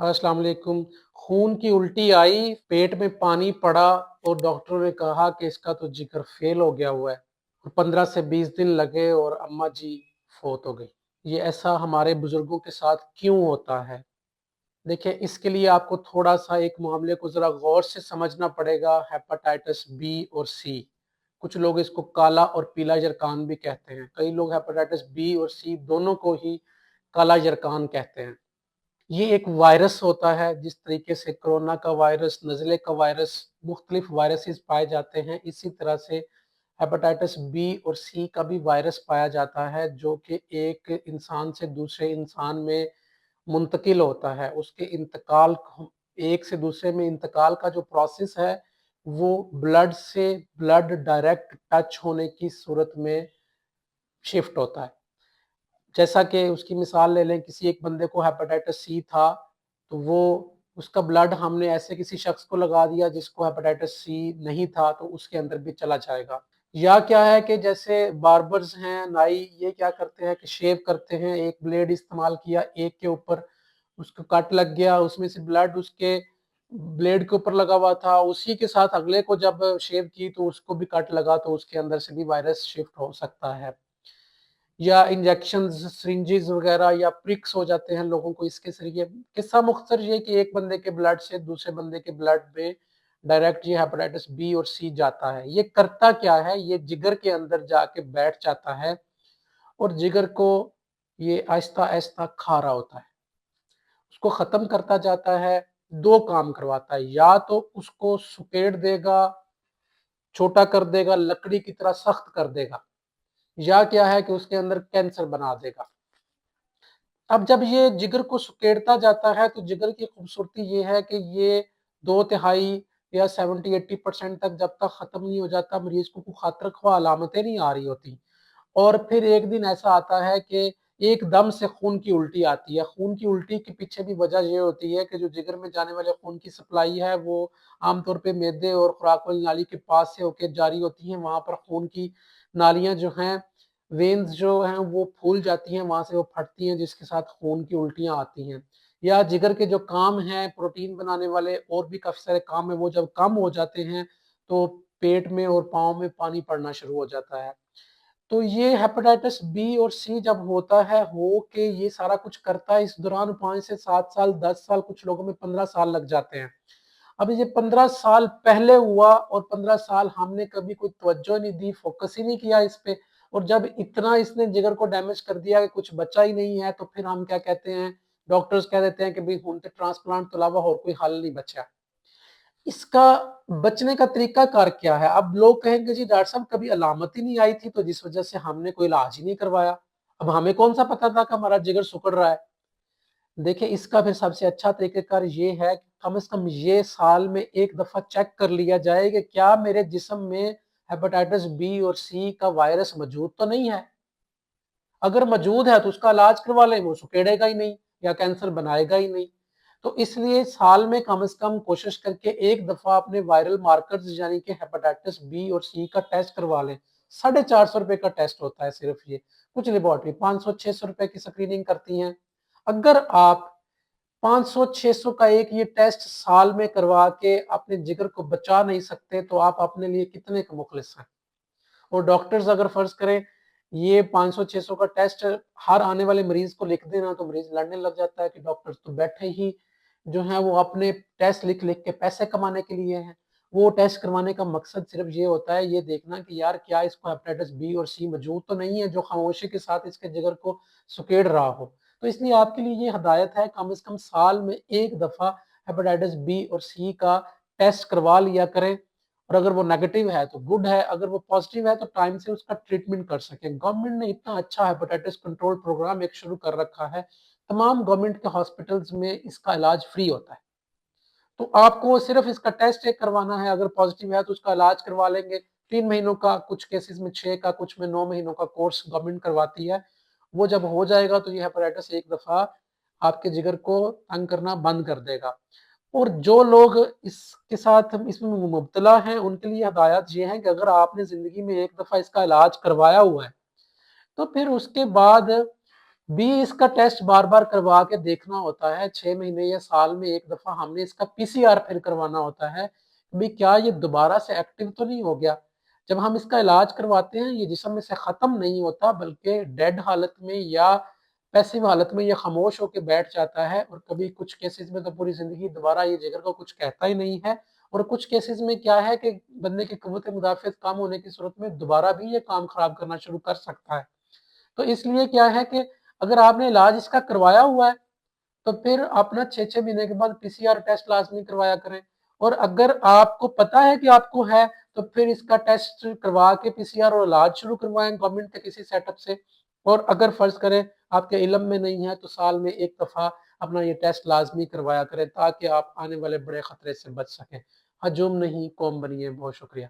अस्सलाम वालेकुम। खून की उल्टी आई, पेट में पानी पड़ा और डॉक्टरों ने कहा कि इसका तो जिगर फेल हो गया हुआ है और 15 से 20 दिन लगे और अम्मा जी फौत हो गई। ये ऐसा हमारे बुजुर्गों के साथ क्यों होता है? देखिए, इसके लिए आपको थोड़ा-सा एक मामले को ज़रा गौर से समझना पड़ेगा। हेपेटाइटिस बी और सी, कुछ लोग इसको काला और पीला यरकान भी कहते हैं। कई लोग हेपेटाइटिस बी और सी दोनों को ही काला यरकान कहते हैं। ये एक वायरस होता है, जिस तरीके से कोरोना का वायरस, नज़ले का वायरस, मुख्तलिफ वायरसेस पाए जाते हैं, इसी तरह से हेपेटाइटिस बी और सी का भी वायरस पाया जाता है, जो कि एक इंसान से दूसरे इंसान में मुंतकिल होता है। उसके इंतकाल एक से दूसरे में इंतकाल का जो प्रोसेस है, वो ब्लड से ब्लड डायरेक्ट टच होने की सूरत में शिफ्ट होता है। जैसा कि उसकी मिसाल ले लें, किसी एक बंदे को हेपेटाइटिस सी था, तो वो उसका ब्लड हमने ऐसे किसी शख्स को लगा दिया जिसको हेपेटाइटिस सी नहीं था, तो उसके अंदर भी चला जाएगा। या क्या है कि जैसे बार्बर्स हैं, नाई, ये क्या करते हैं कि शेव करते हैं, एक ब्लेड इस्तेमाल किया, एक के ऊपर उसको कट लग गया, उसमें से ब्लड उसके ब्लेड के ऊपर लगा हुआ था, उसी के साथ अगले को जब शेव की तो उसको भी कट लगा, तो उसके अंदर से भी वायरस शिफ्ट हो सकता है। या इंजेक्शंस, सिरिंजेस वगैरह या प्रिक्स हो जाते हैं लोगों को इसके ज़रिए। किस्सा मुख्तसर ये कि एक बंदे के ब्लड से दूसरे बंदे के ब्लड में डायरेक्ट ये हेपेटाइटिस बी और सी जाता है। ये करता क्या है? ये जिगर के अंदर जाके बैठ जाता है और जिगर को ये आहिस्ता-आहिस्ता खा रहा होता है। उसको ख़त्म करता जाता है, 2 काम करवाता है, या तो उसको सुकेड़ देगा, छोटा कर देगा, लकड़ी की तरह सख्त कर देगा, या क्या है कि उसके अंदर कैंसर बना देगा। अब जब ये जिगर को सुकेड़ता जाता है, तो जिगर की खूबसूरती ये है कि ये 2 तिहाई या 70-80% तक जब तक ख़त्म नहीं हो जाता, मरीज़ को कोई खातर ख्वाह अलामतें नहीं आ रही होती। और फिर एक दिन ऐसा आता है कि एकदम से खून की उल्टी आती है। खून की उल्टी के पीछे भी वजह ये होती है कि जो जिगर में जाने वाले खून की सप्लाई है, वो आमतौर पे मैदे और खुराक वाली नाली के पास से होके जारी होती है। वहाँ पर खून की नालियाँ जो हैं, वेन्स जो हैं, वो फूल जाती हैं, वहाँ से वो फटती हैं, जिसके साथ खून की उल्टियाँ आती हैं। या जिगर के जो काम हैं, प्रोटीन बनाने वाले और भी काफ़ी सारे काम हैं, वो जब कम हो जाते हैं, तो पेट में और पाँव में पानी पड़ना शुरू हो जाता है। तो ये हेपेटाइटिस बी और सी जब होता है, हो के ये सारा कुछ करता है, इस दौरान 5 से 7 साल, 10 साल, कुछ लोगों में 15 साल लग जाते हैं। अब ये 15 साल पहले हुआ और 15 साल हमने कभी कोई तवज्जो नहीं दी, फोकस ही नहीं किया इस पे, और जब इतना इसने जिगर को डैमेज कर दिया कि कुछ बचा ही नहीं है, तो फिर हम क्या कहते हैं, डॉक्टर्स कह देते हैं कि भई हुण ते ट्रांसप्लांट के अलावा और कोई हल नहीं बचा। इसका बचने का तरीकाकार क्या है? अब लोग कहेंगे जी डॉक्टर साहब कभी अलामत ही नहीं आई थी, तो जिस वजह से हमने कोई इलाज ही नहीं करवाया। अब हमें कौन-सा पता था कि हमारा जिगर सिकुड़ रहा है? देखिए, इसका फिर सबसे अच्छा तरीक़ेकार ये है कि कम से कम ये साल में 1 दफ़ा चेक कर लिया जाए कि क्या मेरे जिस्म में हेपेटाइटिस बी और सी का वायरस मौजूद तो नहीं है? अगर मौजूद है तो उसका इलाज करवा लें, वो सिकुड़ेगा ही नहीं या कैंसर बनाएगा ही नहीं। तो इसलिए साल में कम से कम कोशिश करके 1 दफ़ा अपने वायरल मार्कर्स यानी कि हेपेटाइटिस बी और सी का टेस्ट करवा लें। ₹450 का टेस्ट होता है सिर्फ़ ये। कुछ लैबोरेटरी 500-600 रुपए की स्क्रीनिंग करती हैं। अगर आप 500-600 का एक ये टेस्ट साल में करवा के अपने जिगर को बचा नहीं सकते, तो आप अपने लिए कितने का मुखलिस हैं। और डॉक्टर्स अगर फ़र्ज़ करें ये 500-600 का टेस्ट हर आने वाले मरीज़ को लिख दें ना, तो मरीज़ लड़ने लग जाता है कि डॉक्टर्स तो बैठे ही जो हैं वो अपने टेस्ट लिख-लिख के पैसे कमाने के लिए हैं। वो टेस्ट करवाने का मकसद सिर्फ़ ये होता है, ये देखना कि यार क्या इसको हेपेटाइटिस बी और सी मौजूद तो नहीं है, जो खामोशी के साथ इसके जिगर को सुकेड़ रहा हो। तो इसलिए आपके लिए ये हदायत है, कम से कम साल में 1 दफ़ा हेपेटाइटिस बी और सी का टेस्ट करवा लिया करें, और अगर वो नेगेटिव है तो गुड है, अगर वो पॉजिटिव है तो टाइम से उसका ट्रीटमेंट कर सकें। गवर्नमेंट ने इतना अच्छा हेपेटाइटिस कंट्रोल प्रोग्राम एक शुरू कर रखा है, तमाम गवर्नमेंट के हॉस्पिटल्स में इसका इलाज फ्री होता है। तो आपको सिर्फ इसका टेस्ट एक करवाना है, अगर पॉजिटिव है तो उसका इलाज करवा लेंगे। 3 महीनों का, कुछ केसेस में 6 का, कुछ में 9 महीनों का कोर्स गवर्नमेंट करवाती है। वो जब हो जाएगा तो ये हेपेटाइटिस एक दफ़ा आपके जिगर को तंग करना बंद कर देगा। और जो लोग इसके साथ इसमें मुब्तला हैं, उनके लिए हदायत ये है कि अगर आपने ज़िंदगी में एक दफ़ा इसका इलाज करवाया हुआ है, तो फिर उसके बाद बी, इसका टेस्ट बार बार करवा के देखना होता है, 6 महीने या साल में एक दफा हमने इसका पीसीआर फिर करवाना होता है, भी क्या ये दोबारा से एक्टिव तो नहीं हो गया। जब हम इसका इलाज करवाते हैं ये जिस्म में से खत्म नहीं होता, बल्कि डेड हालत में या पैसिव हालत में ये खामोश होकर बैठ जाता है, और कभी कुछ केसेस में तो पूरी जिंदगी दोबारा ये जिगर को कुछ कहता ही नहीं है। और कुछ केसेस में क्या है कि बंदे की कुव्वत मुदाफ़ियत कम होने की सूरत में दोबारा भी ये काम खराब करना शुरू कर सकता है। तो इसलिए क्या है कि अगर आपने इलाज इसका करवाया हुआ है तो फिर अपना 6-6 महीने के बाद पीसीआर टेस्ट लाजमी करवाया करें। और अगर आपको पता है कि आपको है तो फिर इसका टेस्ट करवा के पीसीआर और इलाज शुरू करवाएं गवर्नमेंट के किसी सेटअप से। और अगर फर्ज करें आपके इल्म में नहीं है तो साल में एक दफा अपना ये टेस्ट लाजमी करवाया करें, ताकि आप आने वाले बड़े खतरे से बच सकें। हजूम नहीं, कौम बनिए। बहुत शुक्रिया।